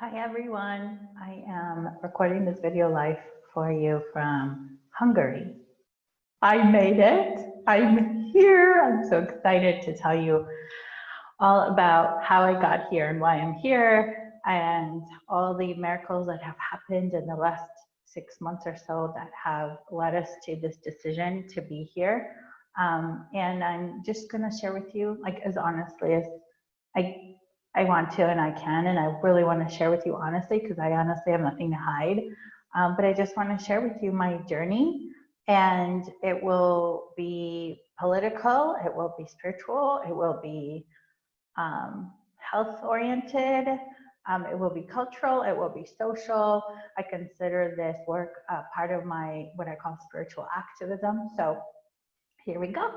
Hi everyone, I am recording this video live for you from Hungary. I made it, I'm here, I'm so excited to tell you all about how I got here and why I'm here and all the miracles that have happened in the last 6 months or so that have led us to this decision to be here. And I'm just gonna share with you, like as honestly as I want to and I can, and I really want to share with you honestly, because I honestly have nothing to hide. But I just want to share with you my journey, and it will be political, it will be spiritual, it will be health oriented, it will be cultural, it will be social. I consider this work part of my what I call spiritual activism. So here we go.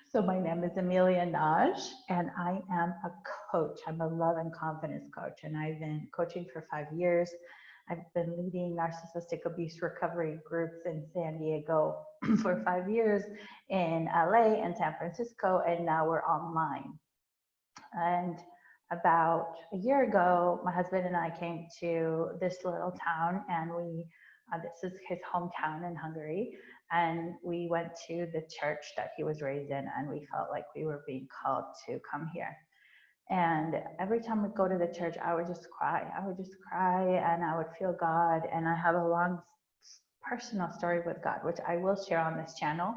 So my name is Emilia Nagy, and I am a coach. I'm a love and confidence coach, and I've been coaching for 5 years. I've been leading narcissistic abuse recovery groups in San Diego for 5 years, in LA and San Francisco, and now we're online. And about a year ago, my husband and I came to this little town, and this is his hometown in Hungary. And we went to the church that he was raised in, and we felt like we were being called to come here. And every time we'd go to the church, I would just cry. I would just cry, and I would feel God. And I have a long personal story with God, which I will share on this channel.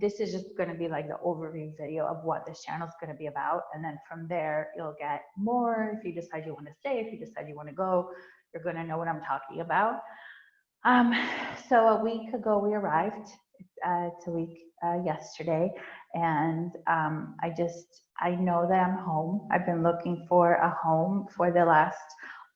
This is just going to be like the overview video of what this channel is going to be about. And then from there, you'll get more. If you decide you want to stay, if you decide you want to go, you're going to know what I'm talking about. So a week ago we arrived. It's a week yesterday, and I know that I'm home. I've been looking for a home for the last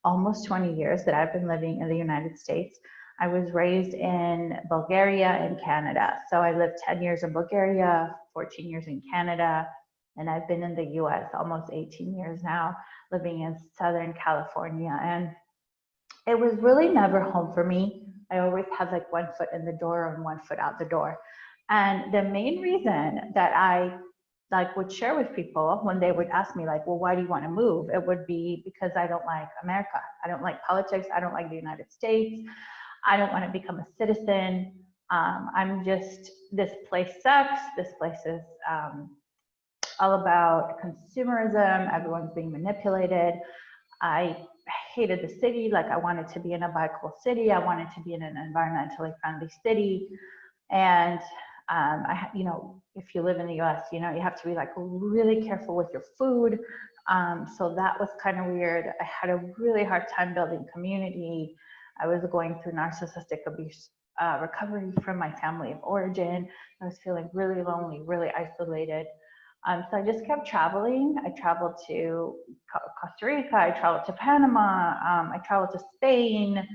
almost 20 years that I've been living in the United States. I was raised in Bulgaria and Canada. So I lived 10 years in Bulgaria, 14 years in Canada, and I've been in the US almost 18 years now, living in Southern California. And it was really never home for me. I always had like one foot in the door and one foot out the door. And the main reason that I would share with people when they would ask me like, well, why do you want to move? It would be because I don't like America. I don't like politics. I don't like the United States. I don't want to become a citizen. This place sucks. This place is all about consumerism. Everyone's being manipulated. I hated the city. Like I wanted to be in a bikeable city. I wanted to be in an environmentally friendly city. And if you live in the US, you have to be like really careful with your food. So that was kind of weird. I had a really hard time building community. I was going through narcissistic abuse recovery from my family of origin. I was feeling really lonely, really isolated. So I just kept traveling. I traveled to Costa Rica, I traveled to Panama, I traveled to Spain,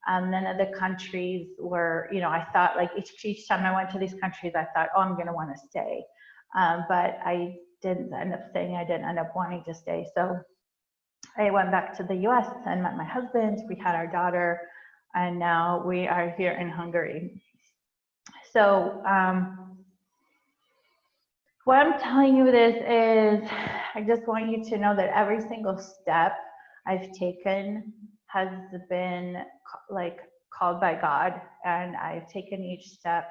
and then other countries where, I thought like each time I went to these countries, I thought, oh, I'm gonna wanna stay. But I didn't end up staying, I didn't end up wanting to stay. So I went back to the US and met my husband, we had our daughter, and now we are here in Hungary. So, why I'm telling you this is I just want you to know that every single step I've taken has been like called by God, and I've taken each step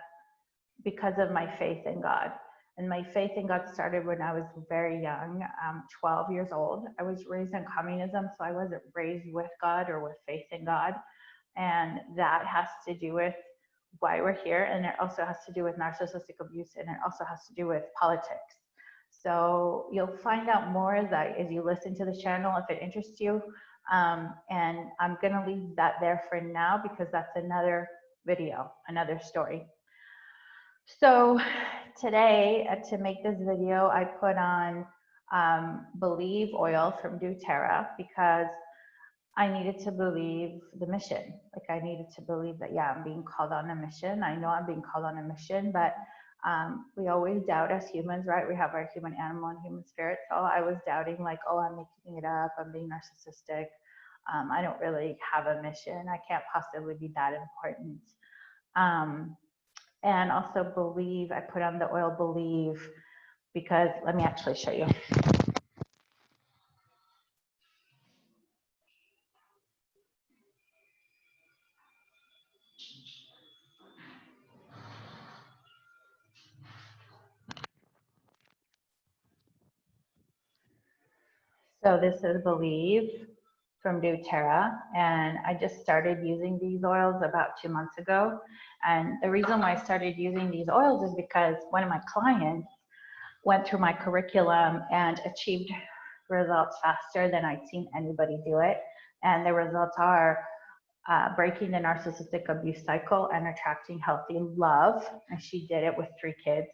because of my faith in God. And my faith in God started when I was very young, 12 years old. I was raised in communism, so I wasn't raised with God or with faith in God. And that has to do with why we're here, and it also has to do with narcissistic abuse, and it also has to do with politics. So you'll find out more as you listen to the channel if it interests you. And I'm gonna leave that there for now because that's another video, another story. So today, to make this video, I put on Believe oil from doTERRA because I needed to believe the mission. Like I needed to believe that, yeah, I'm being called on a mission. I know I'm being called on a mission, but we always doubt as humans, right? We have our human animal and human spirit. So I was doubting like, oh, I'm making it up. I'm being narcissistic. I don't really have a mission. I can't possibly be that important. And also believe, I put on the oil believe because let me actually show you. So this is Believe from doTERRA, and I just started using these oils about 2 months ago. And the reason why I started using these oils is because one of my clients went through my curriculum and achieved results faster than I'd seen anybody do it. And the results are breaking the narcissistic abuse cycle and attracting healthy love. And she did it with 3 kids.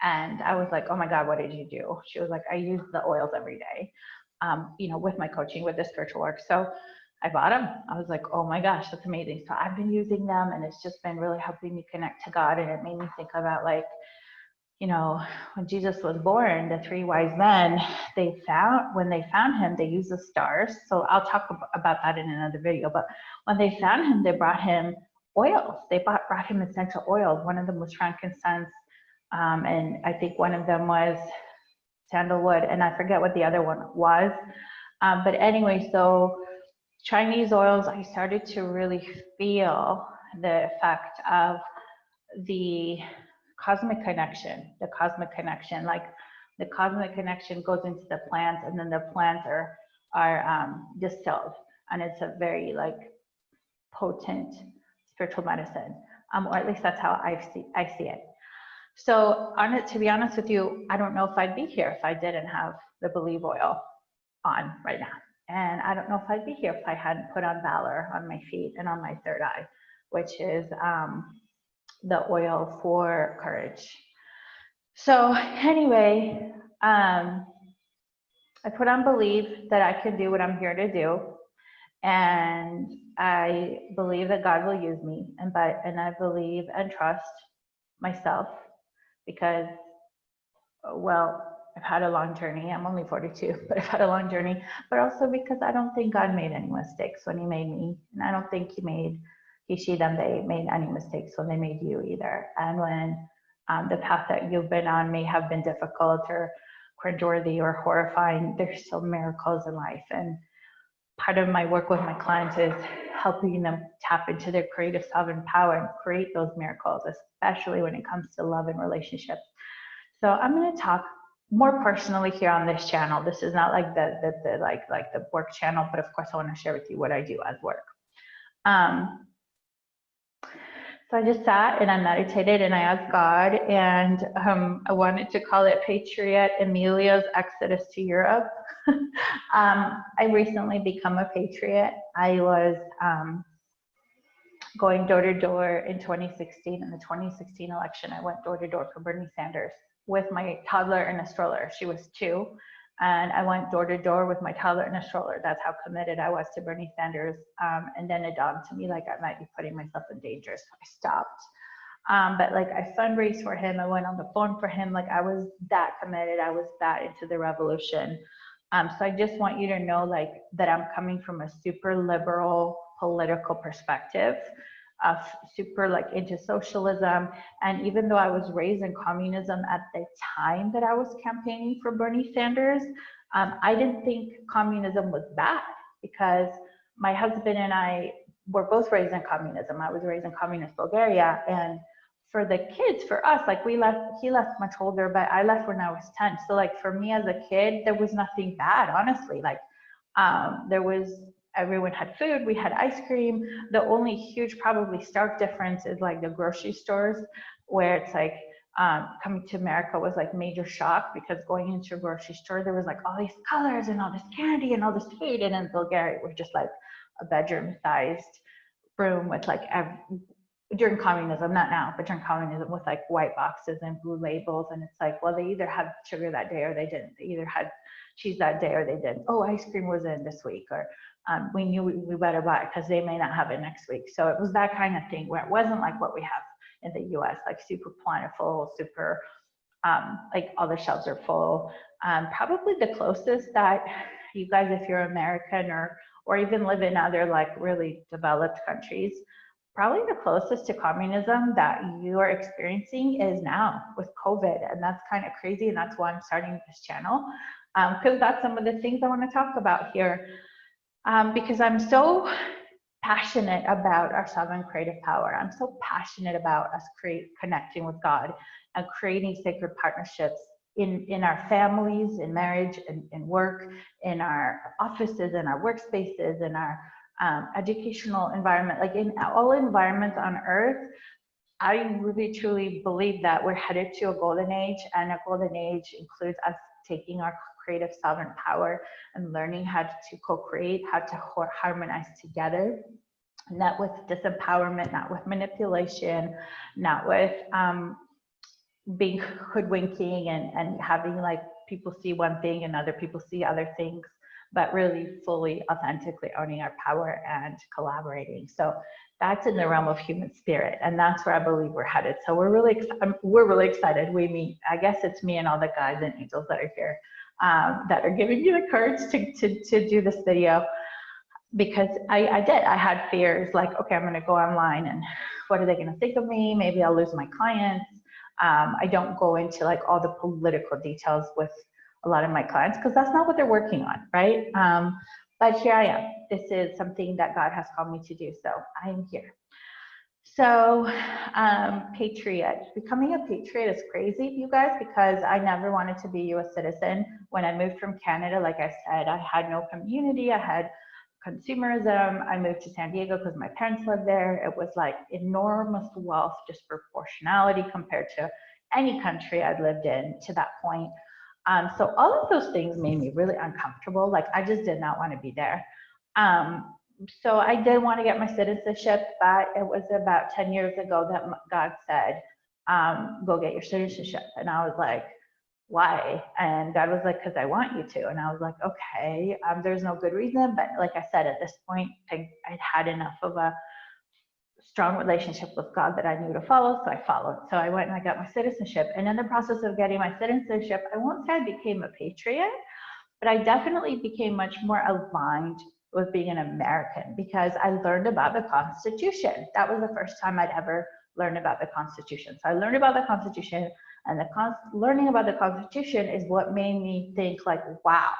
And I was like, oh my God, what did you do? She was like, I use the oils every day, with my coaching, with the spiritual work. So I bought them. I was like, oh my gosh, that's amazing. So I've been using them, and it's just been really helping me connect to God. And it made me think about, like, when Jesus was born, the 3 wise men, when they found him, they used the stars. So I'll talk about that in another video. But when they found him, they brought him oils. They brought him essential oils. One of them was frankincense, and I think one of them was sandalwood, and I forget what the other one was. But anyway, so Chinese oils, I started to really feel the effect of the cosmic connection, like the cosmic connection goes into the plants, and then the plants are distilled, and it's a very potent spiritual medicine, or at least that's how I see it. So to be honest with you, I don't know if I'd be here if I didn't have the Believe oil on right now. And I don't know if I'd be here if I hadn't put on Valor on my feet and on my third eye, which is the oil for courage. So anyway, I put on Believe that I could do what I'm here to do. And I believe that God will use me, and I believe and trust myself, because, well, I've had a long journey. I'm only 42, but I've had a long journey. But also because I don't think God made any mistakes when he made me. And I don't think he, she, them, they made any mistakes when they made you either. And when the path that you've been on may have been difficult or cringeworthy or horrifying, there's still miracles in life. And part of my work with my clients is helping them tap into their creative sovereign power and create those miracles, especially when it comes to love and relationships. So I'm going to talk more personally here on this channel. This is not like the work channel, but of course I want to share with you what I do as work. So I just sat and I meditated and I asked God, and I wanted to call it Patriot Emilia's Exodus to Europe. I recently become a patriot. I was going door to door in 2016. In the 2016 election, I went door to door for Bernie Sanders with my toddler in a stroller. She was 2. And I went door to door with my toddler in a stroller. That's how committed I was to Bernie Sanders. And then it dawned to me, I might be putting myself in danger, so I stopped. But I fundraised for him. I went on the phone for him. I was that committed. I was that into the revolution. So I just want you to know, that I'm coming from a super liberal political perspective, of super into socialism. And even though I was raised in communism at the time that I was campaigning for Bernie Sanders, I didn't think communism was bad, because my husband and I were both raised in communism. I was raised in communist Bulgaria, and for the kids, for us, he left much older, but I left when I was 10. So for me as a kid, there was nothing bad, honestly. Everyone had food, we had ice cream. The only huge, probably stark difference is the grocery stores, where it's coming to America was major shock, because going into a grocery store, there was all these colors and all this candy and all this food. And in Bulgaria, it was just a bedroom sized room with during communism, not now, but during communism, with white boxes and blue labels. And it's well, they either had sugar that day or they didn't. They either had cheese that day or they didn't. Oh, ice cream was in this week, or we knew we better buy it because they may not have it next week. So it was that kind of thing, where it wasn't like what we have in the US, super plentiful, super, all the shelves are full. Probably the closest that you guys, if you're American or even live in other really developed countries, probably the closest to communism that you are experiencing is now with COVID. And that's kind of crazy. And that's why I'm starting this channel, because that's some of the things I want to talk about here. Because I'm so passionate about our sovereign creative power. I'm so passionate about us connecting with God and creating sacred partnerships in our families, in marriage, in work, in our offices, in our workspaces, in our educational environment, like in all environments on earth. I really truly believe that we're headed to a golden age, and a golden age includes us taking our creative sovereign power and learning how to co-create, how to harmonize together, not with disempowerment, not with manipulation, not with being hoodwinking and having like people see one thing and other people see other things, but really fully authentically owning our power and collaborating. So that's in the realm of human spirit, and that's where I believe we're headed. So we're really excited. We meet, I guess it's me and all the guides and angels that are here that are giving you the courage to do this video, because I had fears like, okay, I'm going to go online and what are they going to think of me? Maybe I'll lose my clients. I don't go into like all the political details with a lot of my clients because that's not what they're working on, right? But here I am. This is something that God has called me to do, so I am here. So patriot, becoming a patriot is crazy, you guys, because I never wanted to be a U.S. citizen. When I moved from Canada, like I said, I had no community, I had consumerism. I moved to San Diego because my parents lived there. It was like enormous wealth, disproportionality compared to any country I'd lived in to that point. So all of those things made me really uncomfortable. Like I just did not want to be there. So I did want to get my citizenship, but it was about 10 years ago that God said, go get your citizenship. And I was like, why? And God was like, because I want you to. And I was like, okay, there's no good reason. But like I said, at this point, I'd had enough of a strong relationship with God that I knew to follow. So I followed. So I went and I got my citizenship. And in the process of getting my citizenship, I won't say I became a patriot, but I definitely became much more aligned with being an American because I learned about the Constitution. That was the first time I'd ever learned about the Constitution. So I learned about the Constitution, and learning about the Constitution is what made me think like, wow,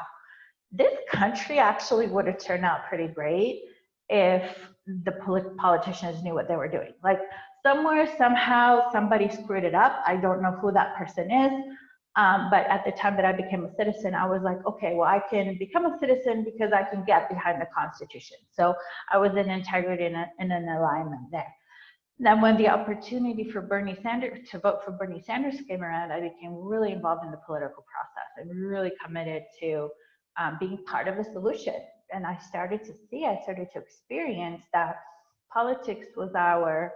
this country actually would have turned out pretty great if the politicians knew what they were doing. Like somewhere, somehow, somebody screwed it up. I don't know who that person is. But at the time that I became a citizen, I was like, okay, well, I can become a citizen because I can get behind the Constitution. So I was in integrity and an alignment there. Then when the opportunity for Bernie Sanders to vote for Bernie Sanders came around, I became really involved in the political process and really committed to being part of the solution. And I started to experience that politics was our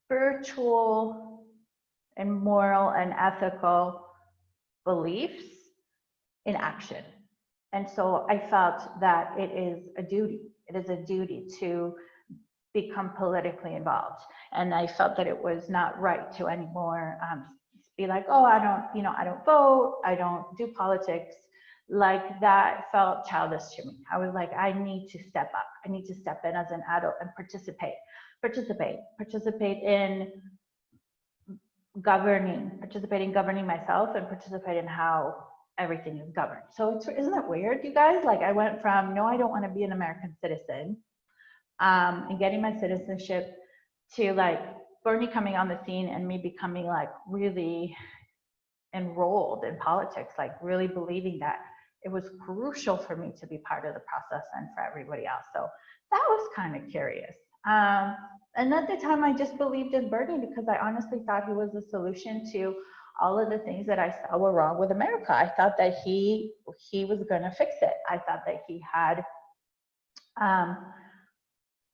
spiritual and moral and ethical beliefs in action. And so I felt that it is a duty to become politically involved. And I felt that it was not right to anymore be like, oh, I don't vote, I don't do politics. Like that felt childish to me. I was like, I need to step up. I need to step in as an adult and participate in governing myself and participate in how everything is governed. So isn't that weird, you guys? Like I went from, no, I don't want to be an American citizen, and getting my citizenship to like Bernie coming on the scene and me becoming like really enrolled in politics, like really believing that it was crucial for me to be part of the process and for everybody else. So that was kind of curious. And at the time, I just believed in Bernie because I honestly thought he was the solution to all of the things that I saw were wrong with America. I thought that he was going to fix it. I thought that he had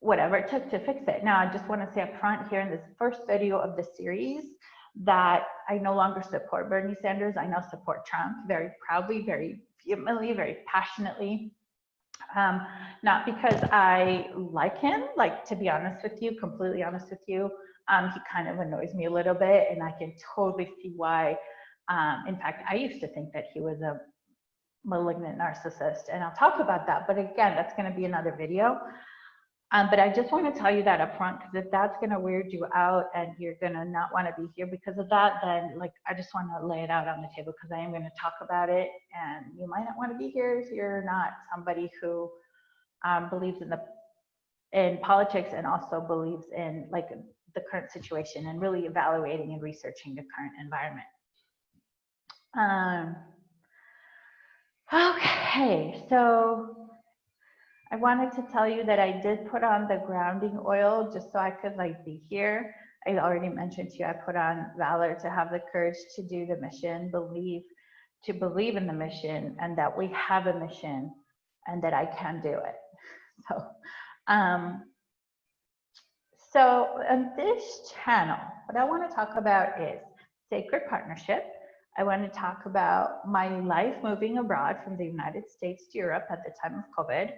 whatever it took to fix it. Now, I just want to say up front here in this first video of the series that I no longer support Bernie Sanders. I now support Trump very proudly, very vehemently, very passionately. Not because I like him, like to be honest with you, completely honest with you, he kind of annoys me a little bit, and I can totally see why. In fact, I used to think that he was a malignant narcissist, and I'll talk about that. But again, that's going to be another video. But I just want to tell you that up front, because if that's going to weird you out and you're going to not want to be here because of that, then like I just want to lay it out on the table because I am going to talk about it, and you might not want to be here if you're not somebody who believes in politics and also believes in like the current situation and really evaluating and researching the current environment. Okay, so I wanted to tell you that I did put on the grounding oil just so I could like be here. I already mentioned to you, I put on valor to have the courage to do the mission, to believe in the mission, and that we have a mission and that I can do it. So, on this channel, what I want to talk about is sacred partnership. I want to talk about my life moving abroad from the United States to Europe at the time of COVID.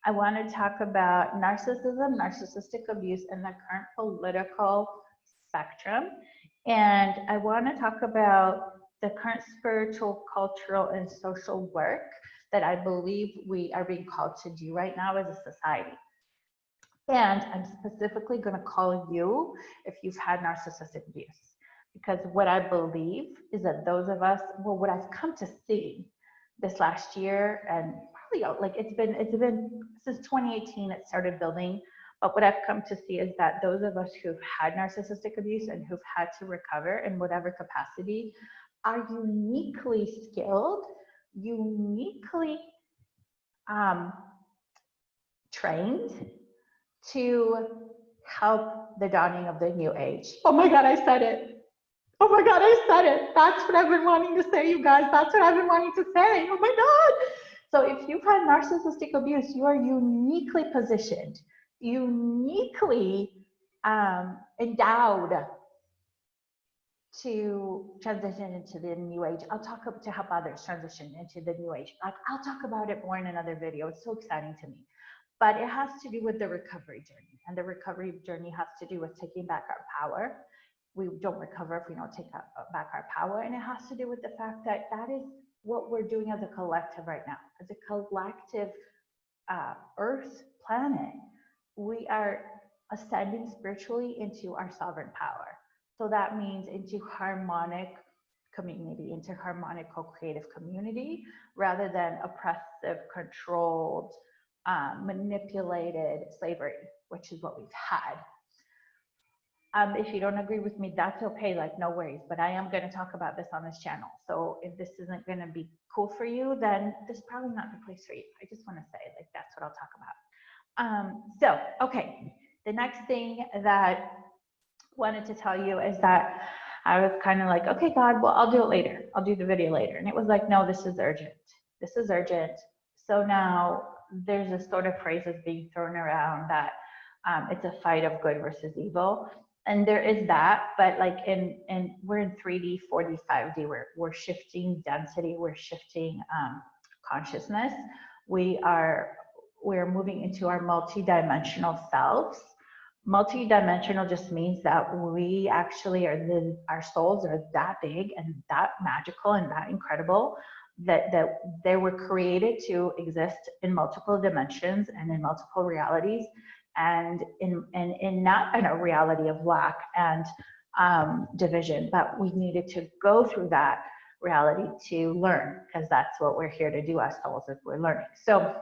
I want to talk about narcissism, narcissistic abuse in the current political spectrum. And I want to talk about the current spiritual, cultural, and social work that I believe we are being called to do right now as a society. And I'm specifically going to call you if you've had narcissistic abuse, because what I believe is that those of us, well, what I've come to see this last year, and probably like it's been since 2018 it started building, but what I've come to see is that those of us who've had narcissistic abuse and who've had to recover in whatever capacity are uniquely skilled, uniquely trained to help the dawning of the new age. Oh my God, I said it. Oh my God, I said it. That's what I've been wanting to say, you guys. That's what I've been wanting to say. Oh my God. So if you've had narcissistic abuse, you are uniquely positioned, uniquely endowed to transition into the new age. I'll talk to help others transition into the new age. Like, I'll talk about it more in another video. It's so exciting to me. But it has to do with the recovery journey. And the recovery journey has to do with taking back our power. We don't recover if we don't take back our power. And it has to do with the fact that that is what we're doing as a collective right now. As a collective Earth planet, we are ascending spiritually into our sovereign power. So that means into harmonic community, into harmonic co-creative community, rather than oppressive, controlled, manipulated slavery, which is what we've had. If you don't agree with me, that's okay, like no worries, but I am going to talk about this on this channel. So if this isn't going to be cool for you, then this is probably not the place for you. I just want to say, like, that's what I'll talk about. Okay, the next thing that I wanted to tell you is that I was kind of like, okay, God, well, I'll do it later. I'll do the video later. And it was like, no, this is urgent. This is urgent. So now there's this sort of phrase that's being thrown around that it's a fight of good versus evil. And there is that, but like we're in 3D, 4D, 5D, we're shifting density, we're shifting consciousness. We're moving into our multi-dimensional selves. Multi-dimensional just means that we actually our souls are that big and that magical and that incredible that they were created to exist in multiple dimensions and in multiple realities, and in not in a reality of lack and division, but we needed to go through that reality to learn, because that's what we're here to do as souls, is we're learning. So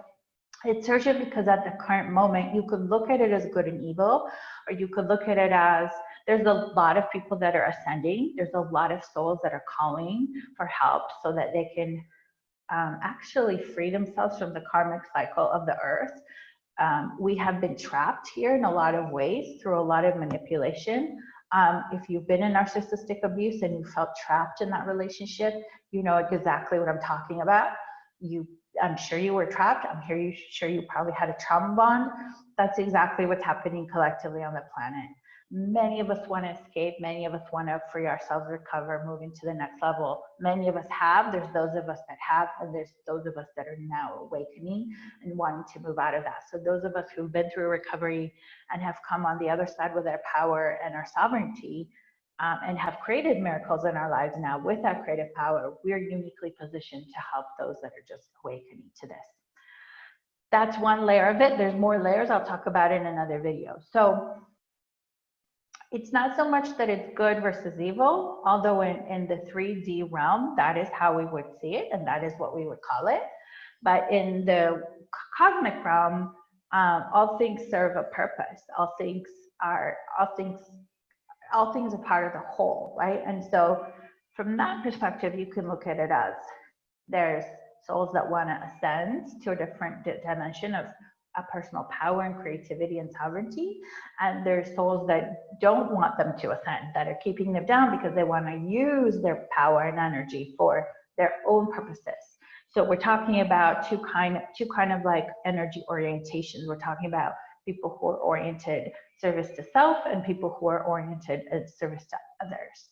it's urgent because at the current moment, you could look at it as good and evil, or you could look at it as there's a lot of people that are ascending. There's a lot of souls that are calling for help so that they can actually free themselves from the karmic cycle of the earth. We have been trapped here in a lot of ways through a lot of manipulation. If you've been in narcissistic abuse and you felt trapped in that relationship, you know exactly what I'm talking about. I'm sure you were trapped. I'm sure you probably had a trauma bond. That's exactly what's happening collectively on the planet. Many of us want to escape. Many of us want to free ourselves, recover, move into the next level. Many of us have. There's those of us that have, and there's those of us that are now awakening and wanting to move out of that. So those of us who've been through recovery and have come on the other side with our power and our sovereignty, and have created miracles in our lives now with that creative power, we're uniquely positioned to help those that are just awakening to this. That's one layer of it. There's more layers. I'll talk about it in another video. So it's not so much that it's good versus evil, although in the 3D realm, that is how we would see it, and that is what we would call it. But in the cosmic realm, all things serve a purpose. All things are part of the whole, right? And so from that perspective, you can look at it as there's souls that want to ascend to a different dimension of a personal power and creativity and sovereignty. And there's souls that don't want them to ascend, that are keeping them down because they want to use their power and energy for their own purposes. So we're talking about two kind of like energy orientations. We're talking about people who are oriented service to self and people who are oriented service to others.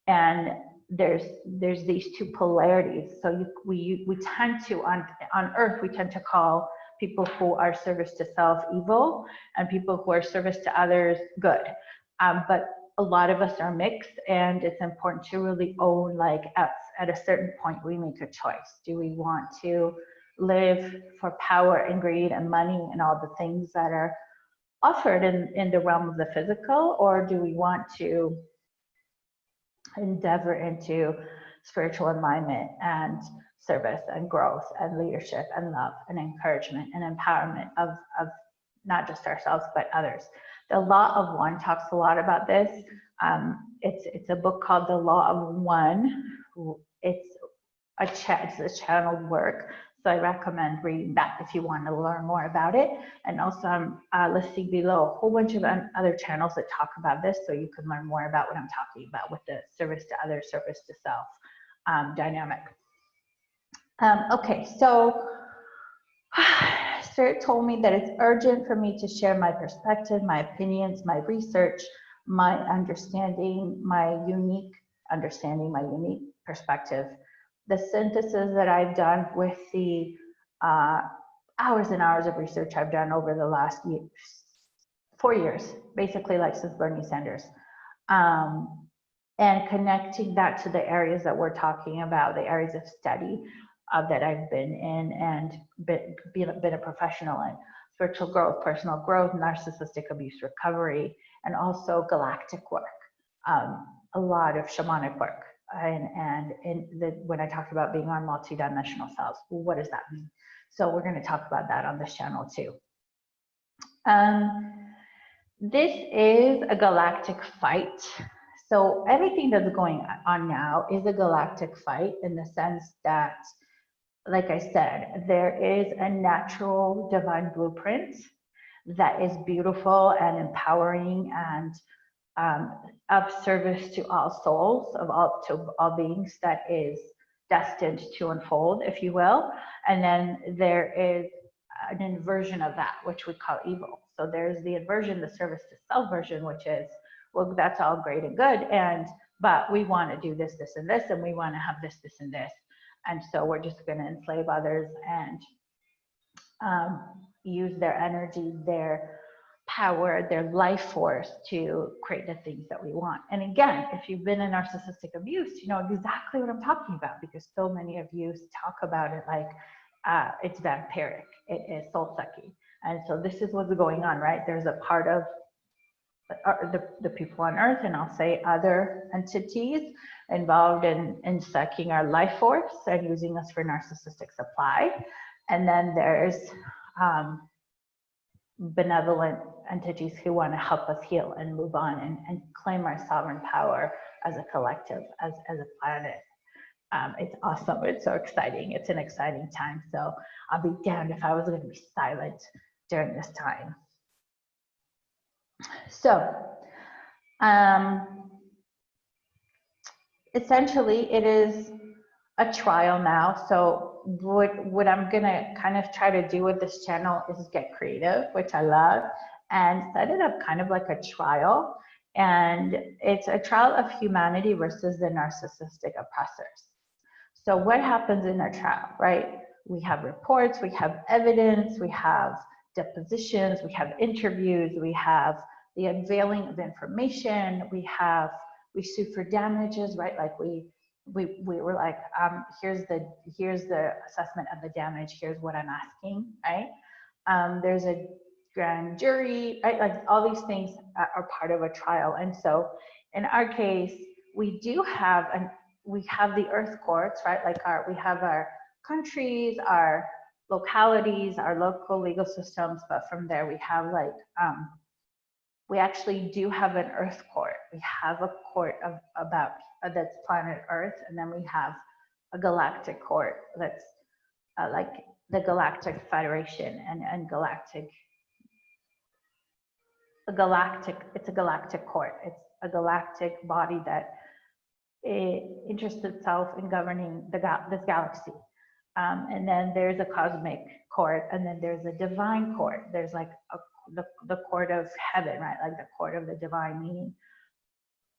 And there's these two polarities. So we tend to on Earth we tend to call people who are service to self evil and people who are service to others good. But a lot of us are mixed, and it's important to really own, like at a certain point we make a choice. Do we want to live for power and greed and money and all the things that are offered in the realm of the physical, or do we want to endeavor into spiritual alignment and service and growth and leadership and love and encouragement and empowerment of not just ourselves but others? The Law of One talks a lot about this. It's a book called The Law of One. It's a channeled work, so I recommend reading that if you want to learn more about it. And also I'm listing below a whole bunch of other channels that talk about this, so you can learn more about what I'm talking about with the service to others, service to self dynamic. Okay, so Spirit told me that it's urgent for me to share my perspective, my opinions, my research, my understanding, my unique understanding, my unique perspective. The synthesis that I've done with the hours and hours of research I've done over the last 4 years, basically like since Bernie Sanders, and connecting that to the areas that we're talking about, the areas of study that I've been in and been a professional in: spiritual growth, personal growth, narcissistic abuse recovery, and also galactic work, a lot of shamanic work. And when I talked about being on multidimensional selves, well, what does that mean? So we're going to talk about that on this channel too. This is a galactic fight. So everything that's going on now is a galactic fight, in the sense that, like I said, there is a natural divine blueprint that is beautiful and empowering and of service to all souls, to all beings, that is destined to unfold, if you will. And then there is an inversion of that, which we call evil. So there's the inversion, the service to self version, which is, well, that's all great and good, but we want to do this, this, and this, and we want to have this, this, and this. And so we're just going to enslave others and use their energy, their power, their life force to create the things that we want. And again, if you've been in narcissistic abuse, you know exactly what I'm talking about, because so many of you talk about it like it's vampiric, it is soul-sucking. And so this is what's going on, right? There's a part of the people on Earth, and I'll say other entities, involved in sucking our life force and using us for narcissistic supply. And then there's benevolent entities who want to help us heal and move on and claim our sovereign power as a collective, as a planet. It's awesome. It's so exciting. It's an exciting time. So I'll be damned if I was going to be silent during this time. So essentially it is a trial now. So what I'm gonna kind of try to do with this channel is get creative, which I love, and set it up kind of like a trial. And it's a trial of humanity versus the narcissistic oppressors. So what happens in a trial, right? We have reports, we have evidence, we have depositions, we have interviews, we have the unveiling of information, we sue for damages, right? Like we were like, here's the assessment of the damage, here's what I'm asking, right? There's a grand jury, right? Like all these things are part of a trial. And so in our case, we have the earth courts, right? Like we have our countries, our localities, our local legal systems, but from there we have like we actually do have an Earth court. We have a court of about that's planet Earth, and then we have a galactic court that's like the Galactic Federation and galactic. It's a galactic court. It's a galactic body that interests itself in governing this galaxy. And then there's a cosmic court, and then there's a divine court. There's like the court of heaven, right? Like the court of the divine, meaning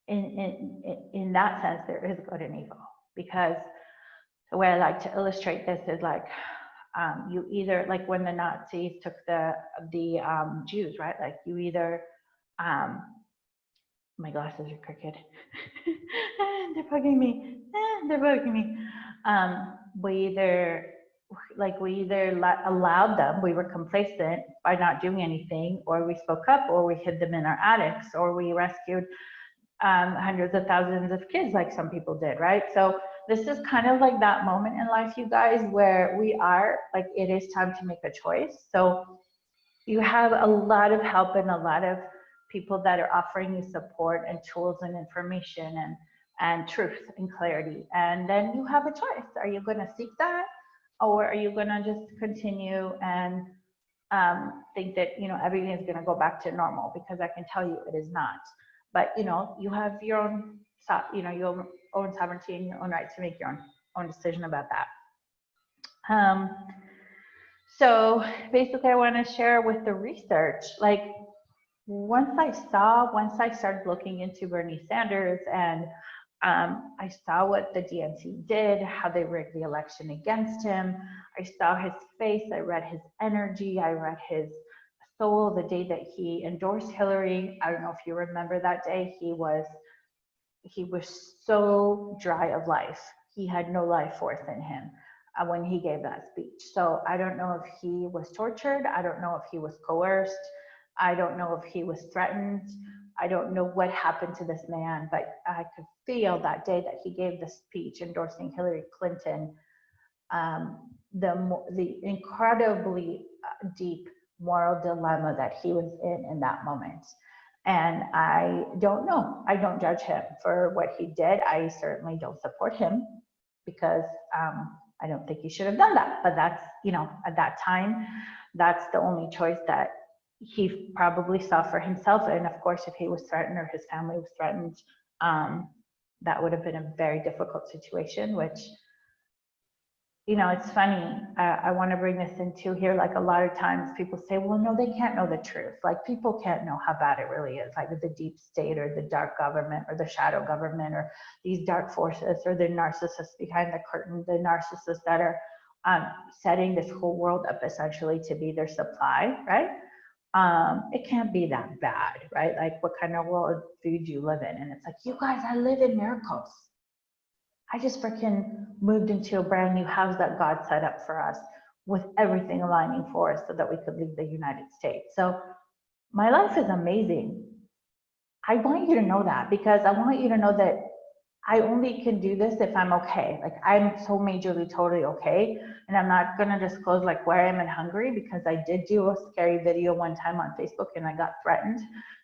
in that sense, there is good and evil. Because the way I like to illustrate this is like, you either, like when the Nazis took the Jews, right? Like you either, my glasses are crooked. They're bugging me. They're bugging me. We either allowed them, we were complacent by not doing anything, or we spoke up, or we hid them in our attics, or we rescued hundreds of thousands of kids like some people did, right? So this is kind of like that moment in life, you guys, where we are like, it is time to make a choice. So you have a lot of help and a lot of people that are offering you support and tools and information and truth and clarity. And then you have a choice. Are you going to seek that? Or are you going to just continue and think that, you know, everything is going to go back to normal? Because I can tell you it is not. But, you know, you have your own, you know, your own sovereignty and your own right to make your own decision about that. So basically I want to share with the research, like once I started looking into Bernie Sanders, and I saw what the DNC did, how they rigged the election against him. I saw his face, I read his energy, I read his soul the day that he endorsed Hillary. I don't know if you remember that day. He was so dry of life. He had no life force in him when he gave that speech. So I don't know if he was tortured. I don't know if he was coerced. I don't know if he was threatened. I don't know what happened to this man, but I could feel that day that he gave the speech endorsing Hillary Clinton, the incredibly deep moral dilemma that he was in that moment. And I don't know. I don't judge him for what he did. I certainly don't support him because I don't think he should have done that. But that's, you know, at that time, that's the only choice that he probably saw for himself. And of course, if he was threatened or his family was threatened, that would have been a very difficult situation, which, you know, it's funny. I want to bring this into here. Like a lot of times people say, well, no, they can't know the truth. Like people can't know how bad it really is, like the deep state or the dark government or the shadow government or these dark forces or the narcissists behind the curtain, the narcissists that are setting this whole world up essentially to be their supply, right? It can't be that bad, right? Like what kind of world do you live in? And it's like, you guys, I live in miracles. I just freaking moved into a brand new house that God set up for us with everything aligning for us so that we could leave the United States. So my life is amazing. I want you to know that, because I want you to know that I only can do this if I'm okay. Like I'm so majorly totally okay. And I'm not going to disclose like where I am in Hungary, because I did do a scary video one time on Facebook and I got threatened.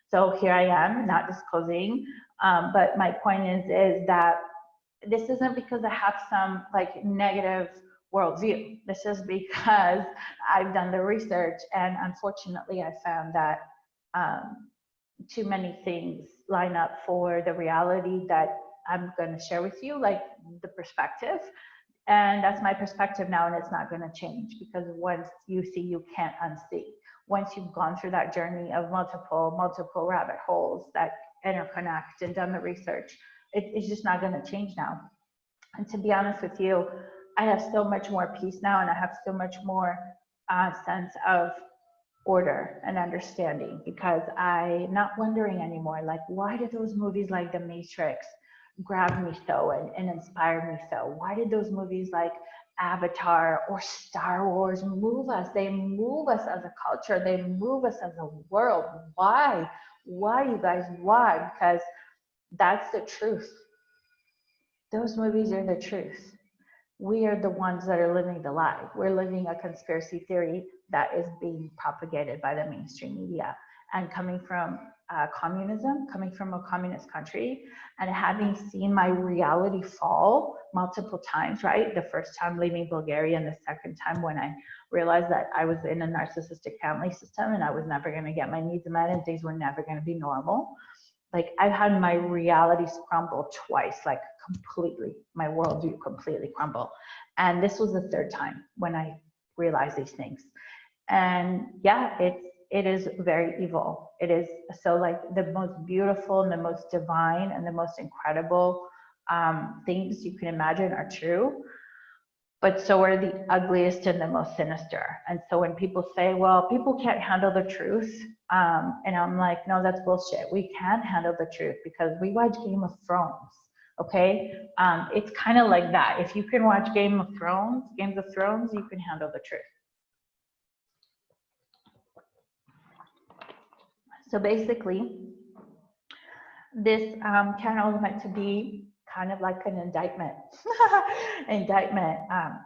So here I am not disclosing. But my point is that this isn't because I have some like negative worldview. This is because I've done the research, and unfortunately I found that too many things line up for the reality that I'm going to share with you, like the perspective. And that's my perspective now, and it's not going to change, because once you see, you can't unsee. Once you've gone through that journey of multiple rabbit holes that interconnect and done the research, it's just not going to change now. And to be honest with you, I have so much more peace now, and I have so much more sense of order and understanding, because I'm not wondering anymore, like, why did those movies like The Matrix grab me so and inspire me so? Why did those movies like Avatar or Star Wars move us? They move us as a culture. They move us as a world. Why? Why, you guys? Why? Because that's the truth. Those movies are the truth. We are the ones that are living the lie. We're living a conspiracy theory that is being propagated by the mainstream media. and coming from communism, coming from a communist country, and having seen my reality fall multiple times, right? The first time leaving Bulgaria, and the second time when I realized that I was in a narcissistic family system and I was never going to get my needs met and things were never going to be normal. Like, I've had my realities crumble twice, like completely, my worldview completely crumble. And this was the third time when I realized these things. And yeah, it is very evil. It is so, like, the most beautiful and the most divine and the most incredible things you can imagine are true, but so are the ugliest and the most sinister. And so when people say, well, people can't handle the truth, and I'm like, no, that's bullshit. We can handle the truth because we watch Game of Thrones. Okay, it's kind of like that. If you can watch Games of Thrones, you can handle the truth. So basically, this channel is meant to be kind of like an indictment,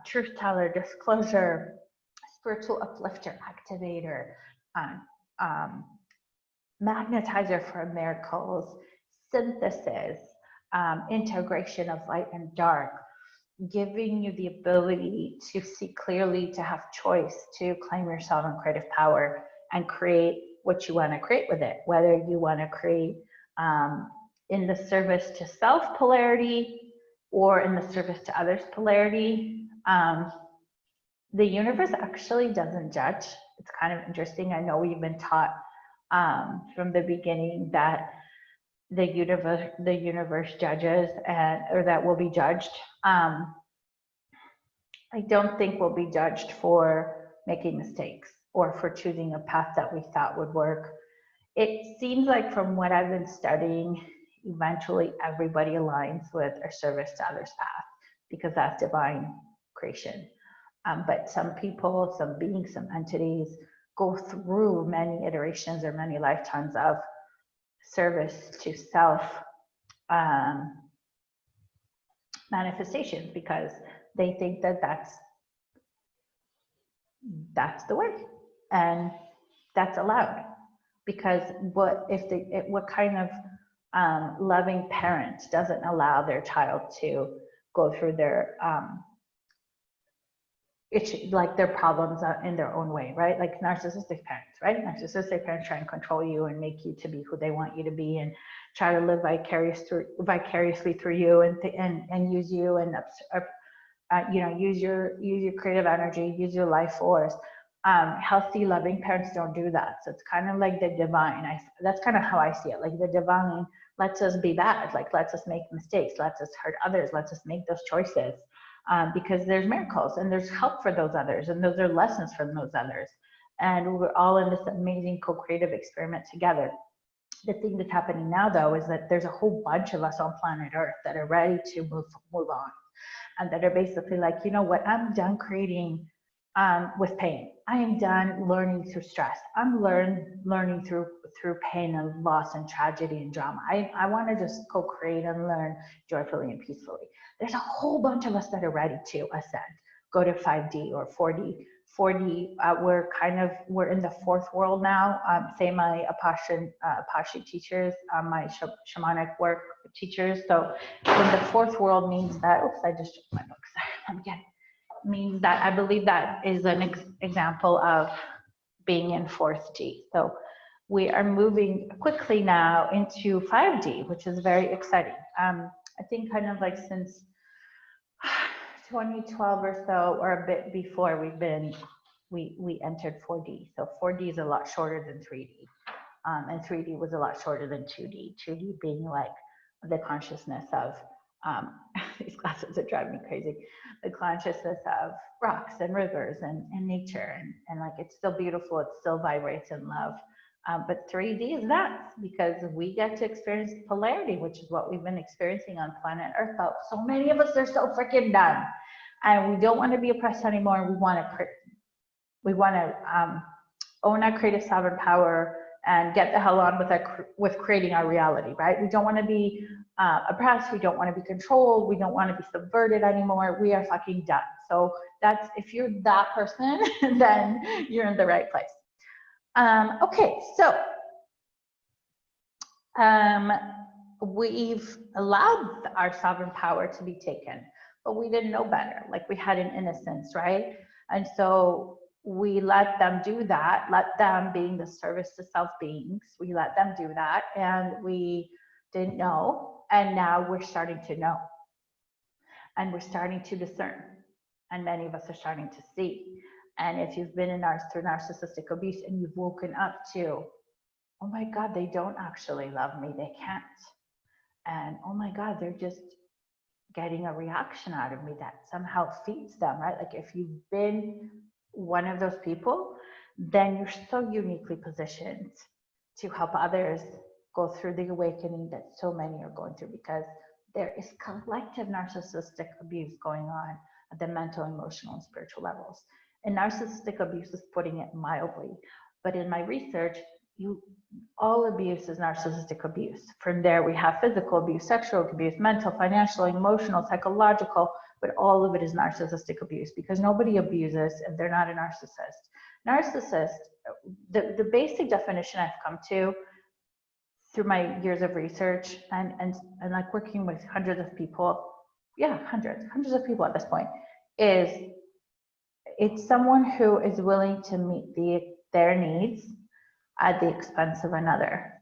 truth teller, disclosure, spiritual uplifter, activator, magnetizer for miracles, synthesis, integration of light and dark, giving you the ability to see clearly, to have choice, to claim your sovereign creative power and create what you want to create with it, whether you want to create in the service to self polarity or in the service to others polarity. The universe actually doesn't judge. It's kind of interesting. I know we've been taught from the beginning that the universe judges, or that we'll be judged. I don't think we'll be judged for making mistakes or for choosing a path that we thought would work. It seems like, from what I've been studying, eventually everybody aligns with a service to others path, because that's divine creation. But some people, some beings, some entities go through many iterations or many lifetimes of service to self manifestations, because they think that that's the way, and that's allowed. Because what kind of loving parent doesn't allow their child to go through their their problems in their own way, right? Like narcissistic parents, right? Narcissistic parents try and control you and make you to be who they want you to be, and try to live vicariously through you, and use you, and use your creative energy, use your life force. Healthy, loving parents don't do that. So it's kind of like the divine. That's kind of how I see it. Like, the divine lets us be bad, like lets us make mistakes, lets us hurt others, lets us make those choices, because there's miracles and there's help for those others, and those are lessons from those others. And we're all in this amazing co-creative experiment together. The thing that's happening now, though, is that there's a whole bunch of us on planet Earth that are ready to move on, and that are basically like, you know what, I'm done creating with pain. I am done learning through stress. I'm learning through pain and loss and tragedy and drama. I want to just co-create and learn joyfully and peacefully. There's a whole bunch of us that are ready to ascend, go to 5D or 4D. 4D, we're in the fourth world now. Say my Apache teachers, my shamanic work teachers. So when the fourth world means that, oops, I just took my book. Sorry, means that I believe that is an example of being in 4D. So we are moving quickly now into 5D, which is very exciting. I think kind of like since 2012 or so, or a bit before, we entered 4D. So 4D is a lot shorter than 3D, and 3D was a lot shorter than 2D. 2D being like the consciousness of these glasses are driving me crazy. The consciousness of rocks and rivers and nature, and like, it's still beautiful, it still vibrates in love. But 3D is that, because we get to experience polarity, which is what we've been experiencing on planet Earth. But so many of us are so freaking done, and we don't want to be oppressed anymore. We want to own our creative sovereign power and get the hell on with creating our reality, right? We don't want to be oppressed. We don't want to be controlled. We don't want to be subverted anymore. We are fucking done. So that's, if you're that person, then you're in the right place. Okay, so We've allowed our sovereign power to be taken, but we didn't know better. Like, we had an innocence, right? And so we let them do that, let them, being the service to self beings, we let them do that, and we didn't know, and now we're starting to know, and we're starting to discern, and many of us are starting to see. And if you've been through narcissistic abuse and you've woken up to, oh my God, they don't actually love me, they can't. And oh my God, they're just getting a reaction out of me that somehow feeds them, right? Like, if you've been one of those people, then you're so uniquely positioned to help others go through the awakening that so many are going through, because there is collective narcissistic abuse going on at the mental, emotional, and spiritual levels. And narcissistic abuse is putting it mildly. But in my research, all abuse is narcissistic abuse. From there, we have physical abuse, sexual abuse, mental, financial, emotional, psychological, but all of it is narcissistic abuse, because nobody abuses if they're not a narcissist. Narcissist, the basic definition I've come to through my years of research and like working with hundreds of people, hundreds of people at this point, is it's someone who is willing to meet their needs at the expense of another.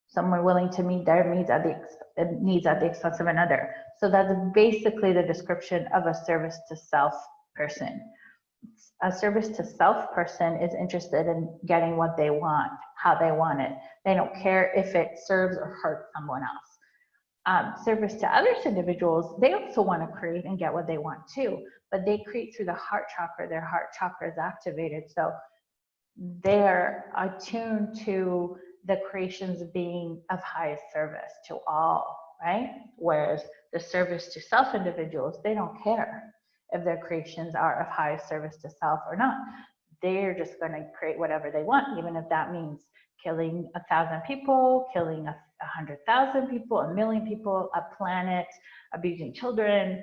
Someone willing to meet their needs at the expense of another. So that's basically the description of a service to self person. A service to self person is interested in getting what they want, how they want it. They don't care if it serves or hurts someone else. Service to others individuals, they also want to create and get what they want too, but they create through the heart chakra. Their heart chakra is activated, so they're attuned to the creations being of highest service to all, right? Whereas the service to self individuals, they don't care if their creations are of highest service to self or not. They're just going to create whatever they want, even if that means killing 1,000 people, killing 100,000 people, 1,000,000 people, a planet, abusing children.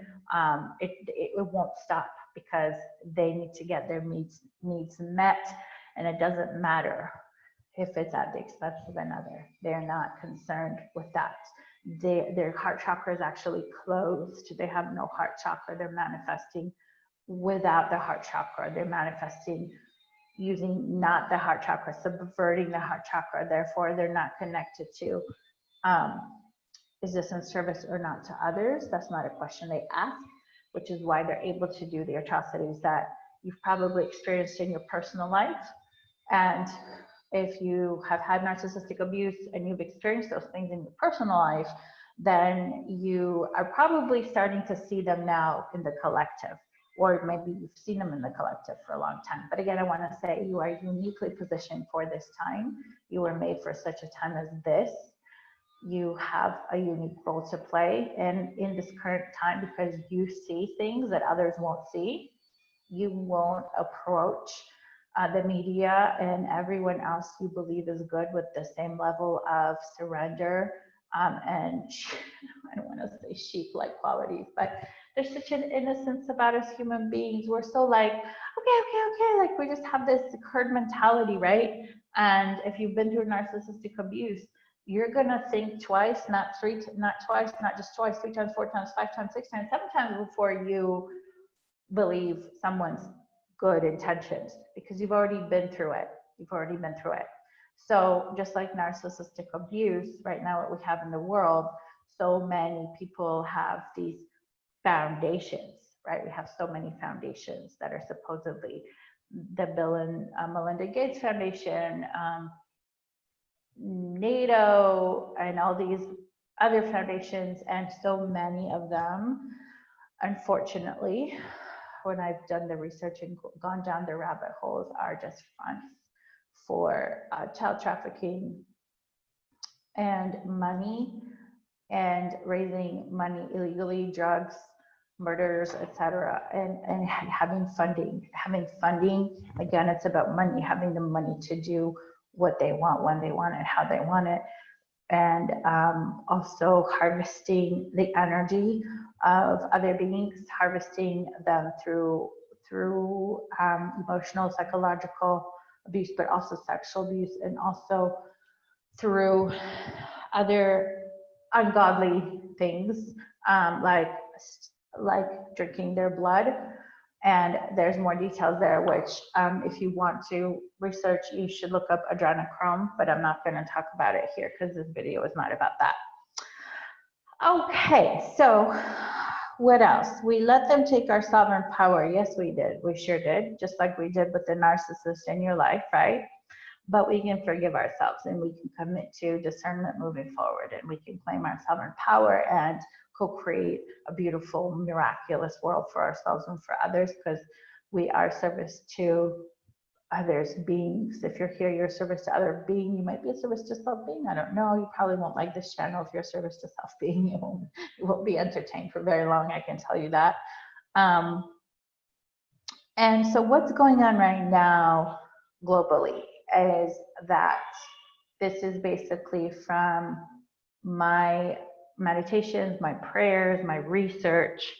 It won't stop, because they need to get their needs met. And it doesn't matter if it's at the expense of another. They're not concerned with that. Their heart chakra is actually closed. They have no heart chakra. They're manifesting without the heart chakra. They're manifesting using not the heart chakra, subverting the heart chakra. Therefore, they're not connected to, is this in service or not to others? That's not a question they ask, which is why they're able to do the atrocities that you've probably experienced in your personal life. And if you have had narcissistic abuse and you've experienced those things in your personal life, then you are probably starting to see them now in the collective, or maybe you've seen them in the collective for a long time. But again, I want to say you are uniquely positioned for this time. You were made for such a time as this. You have a unique role to play in this current time, because you see things that others won't see. You won't approach the media and everyone else you believe is good with the same level of surrender and I don't want to say sheep-like qualities, but there's such an innocence about us human beings. We're so like, okay, like we just have this herd mentality, right? And if you've been through narcissistic abuse, you're gonna think twice, not twice, not just twice, 3 times, 4 times, 5 times, 6 times, 7 times before you believe someone's good intentions, because you've already been through it. So just like narcissistic abuse, right now what we have in the world, so many people have these foundations, right? We have so many foundations that are supposedly the Bill and Melinda Gates Foundation, NATO, and all these other foundations, and so many of them, unfortunately, when I've done the research and gone down the rabbit holes, are just fronts for child trafficking and money, and raising money illegally, drugs, murders, etc., and having funding. Again, it's about money, having the money to do what they want, when they want it, how they want it, and also harvesting the energy of other beings, harvesting them through emotional, psychological abuse, but also sexual abuse, and also through other ungodly things, like drinking their blood. And there's more details there, which if you want to research, you should look up adrenochrome, but I'm not going to talk about it here because this video is not about that. Okay, so what else? We let them take our sovereign power. Yes, we did. We sure did, just like we did with the narcissist in your life, right? But we can forgive ourselves and we can commit to discernment moving forward, and we can claim our sovereign power and co-create a beautiful, miraculous world for ourselves and for others, because we are service to others beings. If you're here, you're a service to other being. You might be a service to self-being. I don't know. You probably won't like this channel if you're a service to self-being. You won't be entertained for very long, I can tell you that. And so what's going on right now globally is that this is basically from my meditations, my prayers, my research,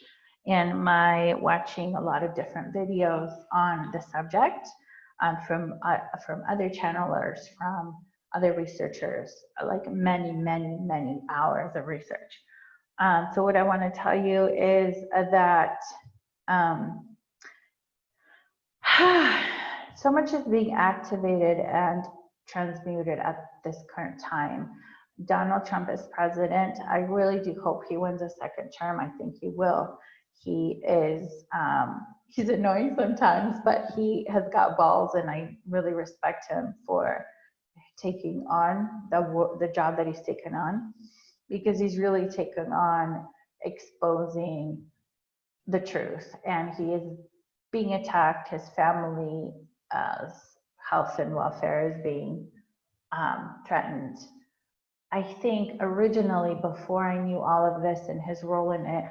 and my watching a lot of different videos on the subject from other channelers, from other researchers, like many hours of research. So what I want to tell you is that so much is being activated and transmuted at this current time. Donald Trump is president. I really do hope he wins a second term. I think he will. He is, he's annoying sometimes, but he has got balls, and I really respect him for taking on the job that he's taken on, because he's really taken on exposing the truth, and he is being attacked. His family health and welfare is being threatened. I think originally, before I knew all of this and his role in it,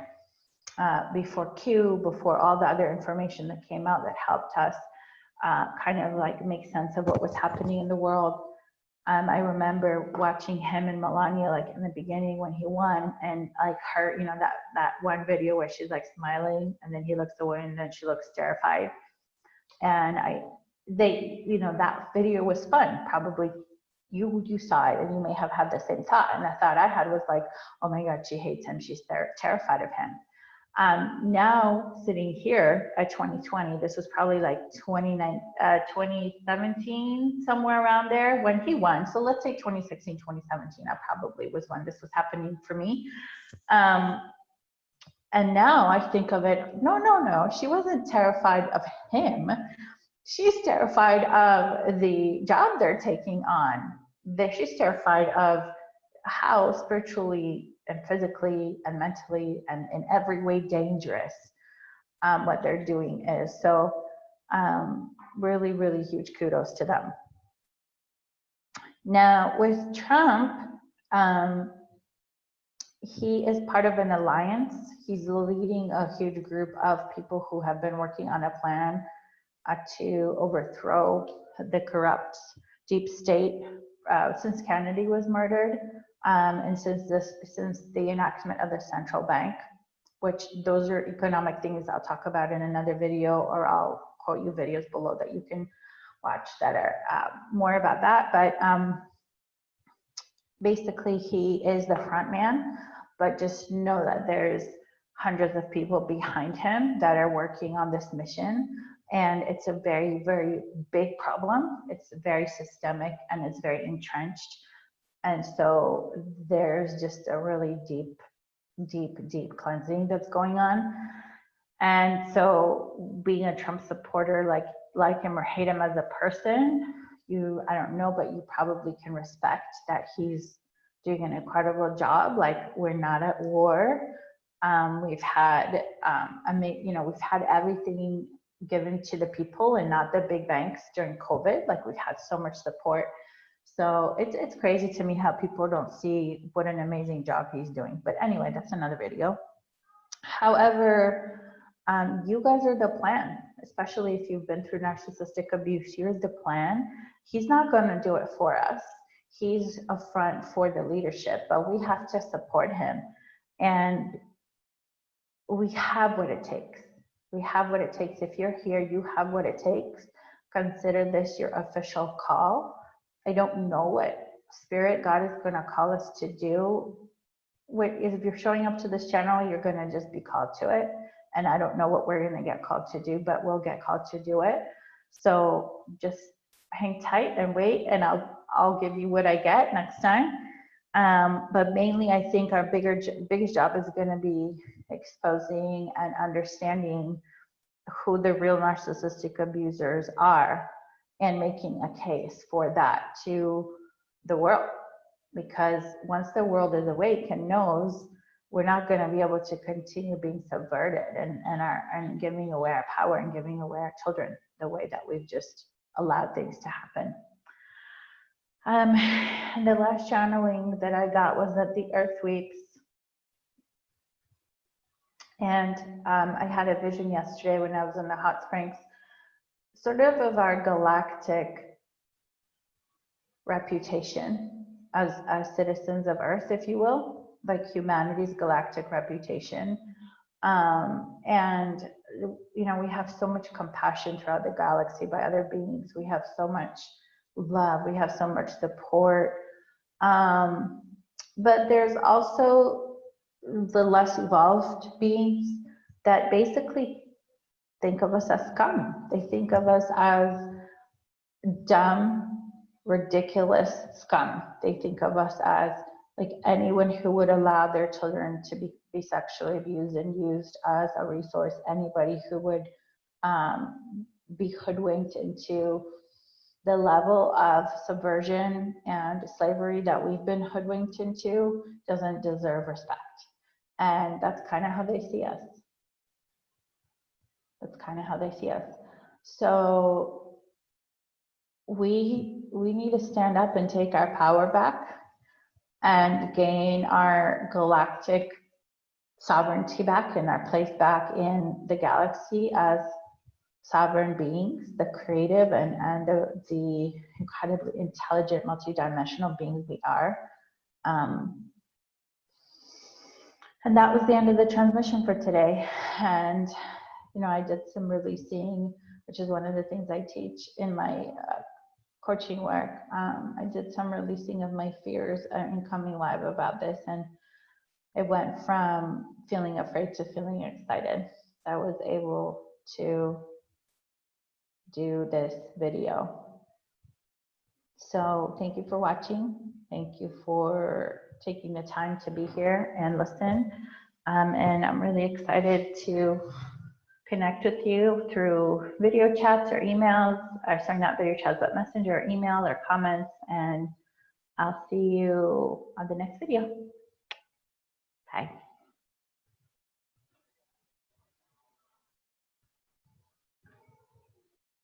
before before all the other information that came out that helped us kind of like make sense of what was happening in the world, I remember watching him and Melania like in the beginning when he won, and like her, you know, that one video where she's like smiling and then he looks away and then she looks terrified. And you know, that video was fun. Probably you saw it and you may have had the same thought. And the thought I had was like, oh my God, she hates him. She's terrified of him. Now sitting here at 2020, this was probably like 2017, somewhere around there when he won. So let's say 2016, 2017, that probably was when this was happening for me. And now I think of it, no, she wasn't terrified of him. She's terrified of the job they're taking on. She's terrified of how spiritually and physically and mentally and in every way dangerous what they're doing is. So really, really huge kudos to them. Now with Trump, he is part of an alliance. He's leading a huge group of people who have been working on a plan to overthrow the corrupt deep state since Kennedy was murdered, and since the enactment of the central bank, which those are economic things I'll talk about in another video, or I'll quote you videos below that you can watch that are more about that. But basically he is the front man, but just know that there's hundreds of people behind him that are working on this mission. And it's a very, very big problem. It's very systemic and it's very entrenched. And so there's just a really deep cleansing that's going on. And so being a Trump supporter, like him or hate him as a person, I don't know, but you probably can respect that he's doing an incredible job. Like, we're not at war. We've had, we've had everything given to the people and not the big banks during COVID. Like, we've had so much support. So it's crazy to me how people don't see what an amazing job he's doing. But anyway, that's another video. However, you guys are the plan, especially if you've been through narcissistic abuse. You're the plan. He's not going to do it for us. He's a front for the leadership, but we have to support him. And we have what it takes. We have what it takes. If you're here, you have what it takes. Consider this your official call. I don't know what spirit, God is going to call us to do. If you're showing up to this channel, you're going to just be called to it. And I don't know what we're going to get called to do, but we'll get called to do it. So just hang tight and wait, and I'll give you what I get next time. But mainly, I think our biggest job is going to be exposing and understanding who the real narcissistic abusers are, and making a case for that to the world. Because once the world is awake and knows, we're not going to be able to continue being subverted and giving away our power and giving away our children the way that we've just allowed things to happen. And the last channeling that I got was at the Earth Weeks. And I had a vision yesterday when I was in the hot springs, sort of our galactic reputation as citizens of Earth, if you will, like humanity's galactic reputation. And, you know, we have so much compassion throughout the galaxy by other beings. We have so much love. We have so much support. But there's also the less evolved beings that basically think of us as scum. They think of us as dumb, ridiculous scum. They think of us as like anyone who would allow their children to be sexually abused and used as a resource. Anybody who would be hoodwinked into the level of subversion and slavery that we've been hoodwinked into doesn't deserve respect. And that's kind of how they see us. That's kind of how they see us. So we need to stand up and take our power back and gain our galactic sovereignty back and our place back in the galaxy as sovereign beings, the creative and the incredibly intelligent, multidimensional beings we are. And that was the end of the transmission for today. And, you know, I did some releasing, which is one of the things I teach in my coaching work. I did some releasing of my fears in coming live about this. And it went from feeling afraid to feeling excited. I was able to do this video. So thank you for watching. Thank you for taking the time to be here and listen. And I'm really excited to connect with you through video chats or emails, or sorry, not video chats, but messenger or email or comments. And I'll see you on the next video. Bye.